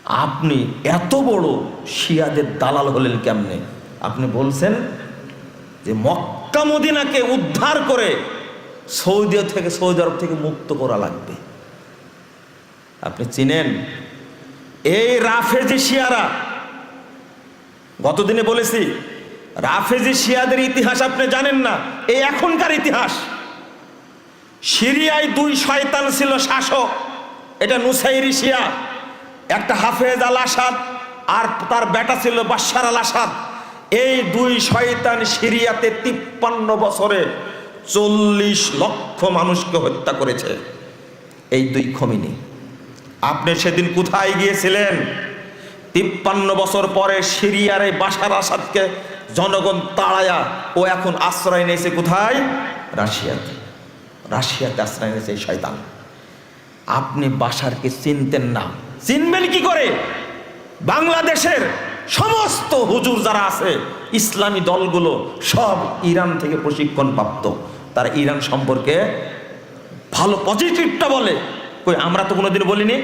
আপনি এত বড় শিয়াদের দালাল হলেন কেমনে? আপনি বলছেন যে মক্কা মদিনাকে উদ্ধার করে সৌদি আরব থেকে মুক্ত করা লাগবে। আপনি চিনেন এই রাফেজি শিয়ারা? গতদিনে বলেছি, রাফেজি শিয়াদের ইতিহাস আপনি জানেন না, এই এখনকার ইতিহাস। সিরিয়ায় দুই শয়তান ছিল শাসক, এটা নুসাইরি শিয়া, একটা হাফেজ আল আসাদ আর তার বেটা ছিল বাশার আল আসাদ। এই দুই শয়তান সিরিয়াতে 53 বছরে 40 লক্ষ মানুষকে হত্যা করেছে, এই দুই খমিনি। আপনি সেদিন কোথায় গিয়েছিলেন? 53 বছর পরে সিরিয়ার এই বাশার আসাদকে জনগণ তাড়ায়া ও এখন আশ্রয় নিয়েছে কোথায়? রাশিয়াতে। রাশিয়াতে আশ্রয় নিয়েছে এই শয়তান। আপনি বাশারকে চিনতেন না, চিনবেন কি করে? বাংলাদেশের সমস্ত হুজুর যারা আছে, ইসলামী দলগুলো সব ইরান থেকে প্রশিক্ষণ প্রাপ্ত। তারা ইরান সম্পর্কে ভালো পজিটিভটা বলে। কই আমরা তো কোনোদিন বলিনি।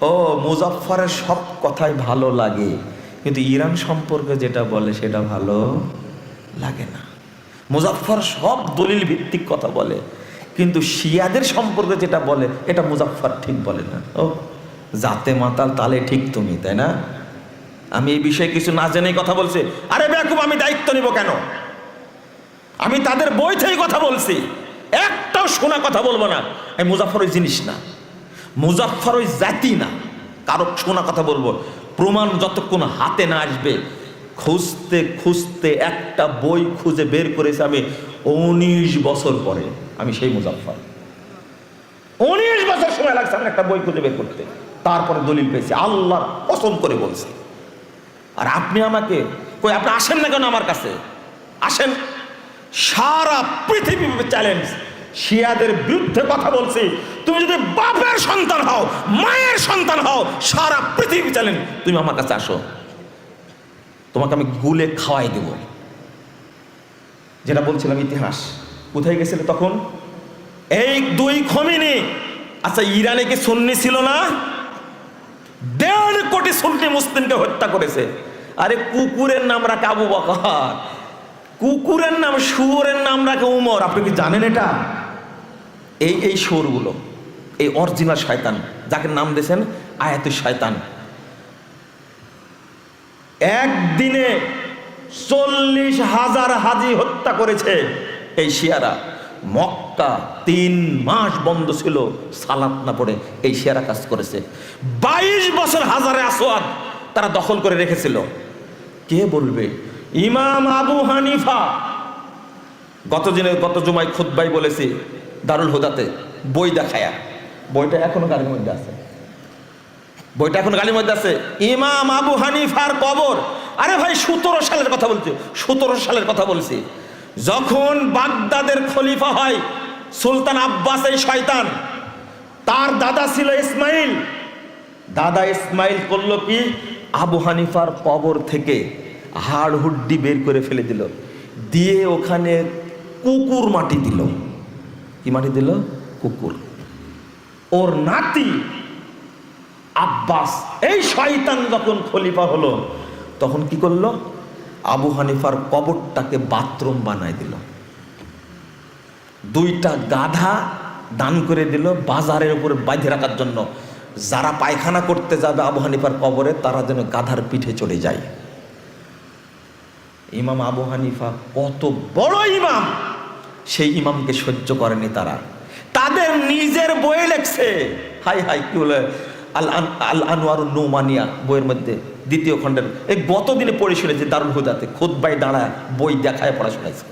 ও মুজাফফরের সব কথাই ভালো লাগে, কিন্তু ইরান সম্পর্কে যেটা বলে সেটা ভালো লাগে না। মুজাফফর সব দলিল ভিত্তিক কথা বলে, কিন্তু শিয়াদের সম্পর্কে যেটা বলে এটা মুজাফফর ঠিক বলে না। ও জাতে মাতাল তালে ঠিক তুমি, তাই না? আমি এই বিষয়ে কিছু না জেনেই কথা বলছি। আরে বেকুব, আমি দায়িত্ব নিব কেন? আমি তাদের বই থেকে কথা বলছি, একটাও শোনা কথা বলবো না। এই মুজাফফর ওই জিনিস না, মুজাফফর ওই জাতি না। কারো শোনা কথা বলবো, প্রমাণ যতক্ষণ হাতে না আসবে। খুঁজতে খুঁজতে একটা বই খুঁজে বের করেছে আমি 19 বছর পরে। আমি সেই মুজাফফর, 19 বছর সময় লাগছে আমার একটা বই খুঁজে বের করতে, তারপরে দলিল পেয়েছি। আল্লাহর কসম করে বলছি। আর আপনি আমাকে কই, আপনি আসেন না কেন আমার কাছে? আসেন, সারা পৃথিবী চ্যালেঞ্জ। শিয়াদের বিরুদ্ধে কথা বলছি, তুমি যদি বাপের সন্তান হও, মায়ের সন্তান হও, সারা পৃথিবী চ্যালেঞ্জ, তুমি আমার কাছে আসো, তোমাকে আমি গুলে খাওয়াই দেব। যেটা বলছিলাম ইতিহাস, কোথায় গেছিল তখন? এই দুই খমিনি। আচ্ছা, ইরানে কি সুন্নি ছিল না? 1.5 কোটি সুন্নি মুসলিমকে হত্যা করেছে। আরে কুকুরের নাম রাখে আবু বকর, কুকুরের নাম, শুয়োরের নাম রাখে উমর। আপনি কি জানেন এটা? এই শুয়োরগুলো, এই অরিজিনাল শয়তান, যাকে নাম দিয়েছেন আয়াতুশ শয়তান, একদিনে 40,000 হাজি হত্যা করেছে এই শিয়ারা। মক্কা 3 মাস বন্ধ ছিল, সালাত না পড়ে এই শিয়ারা কাজ করেছে। 22 বছর হাজারে আসওয়াদ তারা দখল করে রেখেছিল। কে বলবে? ইমাম আবু হানিফা, গত জুমায় খুতবায় বলেছি দারুল হুদাতে, বই দেখায়া, বইটা এখনো গাড়ির মধ্যে আছে, বইটা এখন গাড়ির মধ্যে আছে। ইমাম আবু হানিফার কবর। আরে ভাই 17 সালের কথা বলছি, 17 সালের কথা বলছি, যখন বাগদাদের খলিফা হয় সুলতান আব্বাস এই শয়তান, তার দাদা ছিল ইসমাইল। দাদা ইসমাইল করলো কি? আবু হানিফার কবর থেকে হাড় হুড্ডি বের করে ফেলে দিল, দিয়ে ওখানে কুকুর মাটি দিল। কি মাটি দিল? কুকুর। ওর নাতি আব্বাস, এই শয়তান যখন খলিফা হলো, তখন কি করলো? আবু হানিফার কবরটাকে বাথরুম বানায় দিল। 2টা গাধা দান করে দিল বাজারের উপরে বাঁধে রাখার জন্য। যারা পায়খানা করতে যাবে আবু হানিফার কবরে, তারা যেন গাধার পিঠে চড়ে যায়। ইমাম আবু হানিফা কত বড় ইমাম, সেই ইমামকে সহ্য করেনি তারা। তাদের নিজের বই লেখছে, হাই হাই কি বলে, আল আনোয়ারুন নুমানিয়া বইয়ের মধ্যে 2য় খণ্ডের, এই গতদিনে পড়ে শুনেছি দারুল হুদাতে, খুতবায় দাঁড়ায় বই দেখায় পড়া শোনাইছে।